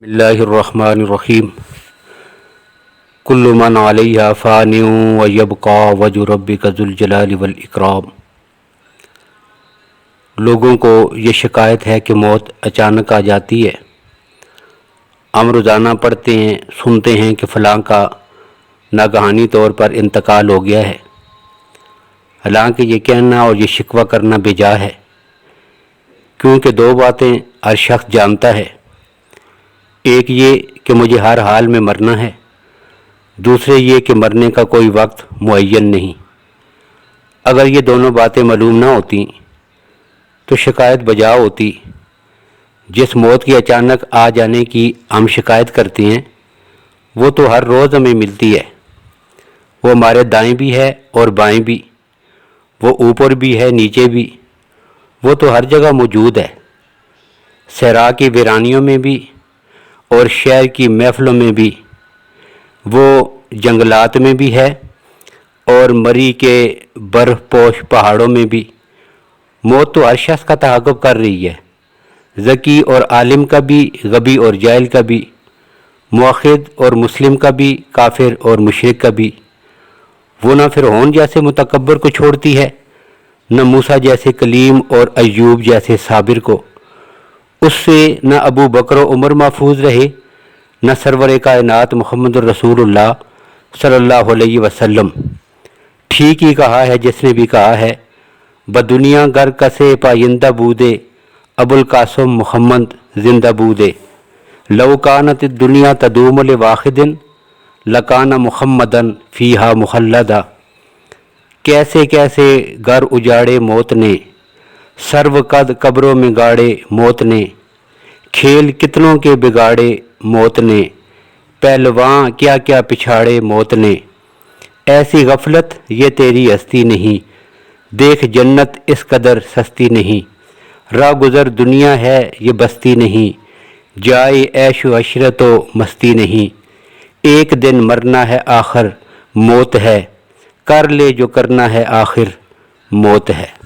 بسم اللہ الرحمن الرحیم کل من علیہا فان ویبقی وجہ ربک ذو الجلال والاکرام۔ لوگوں کو یہ شکایت ہے کہ موت اچانک آ جاتی ہے۔ ہم روزانہ پڑھتے ہیں، سنتے ہیں کہ فلاں کا ناگہانی طور پر انتقال ہو گیا ہے۔ حالانکہ یہ کہنا اور یہ شکوہ کرنا بیجا ہے، کیونکہ دو باتیں ہر شخص جانتا ہے۔ ایک یہ کہ مجھے ہر حال میں مرنا ہے، دوسرے یہ کہ مرنے کا کوئی وقت معین نہیں۔ اگر یہ دونوں باتیں معلوم نہ ہوتی تو شکایت بجا ہوتی۔ جس موت کی اچانک آ جانے کی ہم شکایت کرتے ہیں وہ تو ہر روز ہمیں ملتی ہے۔ وہ ہمارے دائیں بھی ہے اور بائیں بھی، وہ اوپر بھی ہے نیچے بھی، وہ تو ہر جگہ موجود ہے۔ صحرا کی ویرانیوں میں بھی اور شہر کی محفلوں میں بھی، وہ جنگلات میں بھی ہے اور مری کے برف پوش پہاڑوں میں بھی۔ موت تو ہر شخص کا تعاقب کر رہی ہے، ذکی اور عالم کا بھی، غبی اور جاہل کا بھی، موحد اور مسلم کا بھی، کافر اور مشرک کا بھی۔ وہ نہ فرعون جیسے متکبر کو چھوڑتی ہے، نہ موسیٰ جیسے کلیم اور ایوب جیسے صابر کو۔ اس سے نہ ابو بکر و عمر محفوظ رہے، نہ سرور کائنات محمد الرسول اللہ صلی اللہ علیہ وسلم۔ ٹھیک ہی کہا ہے جس نے بھی کہا ہے، بدنیا گر کسے پائندہ بودے، ابو القاسم محمد زندہ بودے۔ لو کانت الدنیا تدوم لواحد لکان محمدن فیہا مخلدا۔ کیسے کیسے گھر اجاڑے موت نے، سرو قد قبروں میں گاڑے موت نے۔ کھیل کتنوں کے بگاڑے موت نے، پہلواں کیا کیا پچھاڑے موت نے۔ ایسی غفلت یہ تیری ہستی نہیں، دیکھ جنت اس قدر سستی نہیں۔ راہ گزر دنیا ہے یہ بستی نہیں، جائے عیش و عشرت و مستی نہیں۔ ایک دن مرنا ہے آخر موت ہے، کر لے جو کرنا ہے آخر موت ہے۔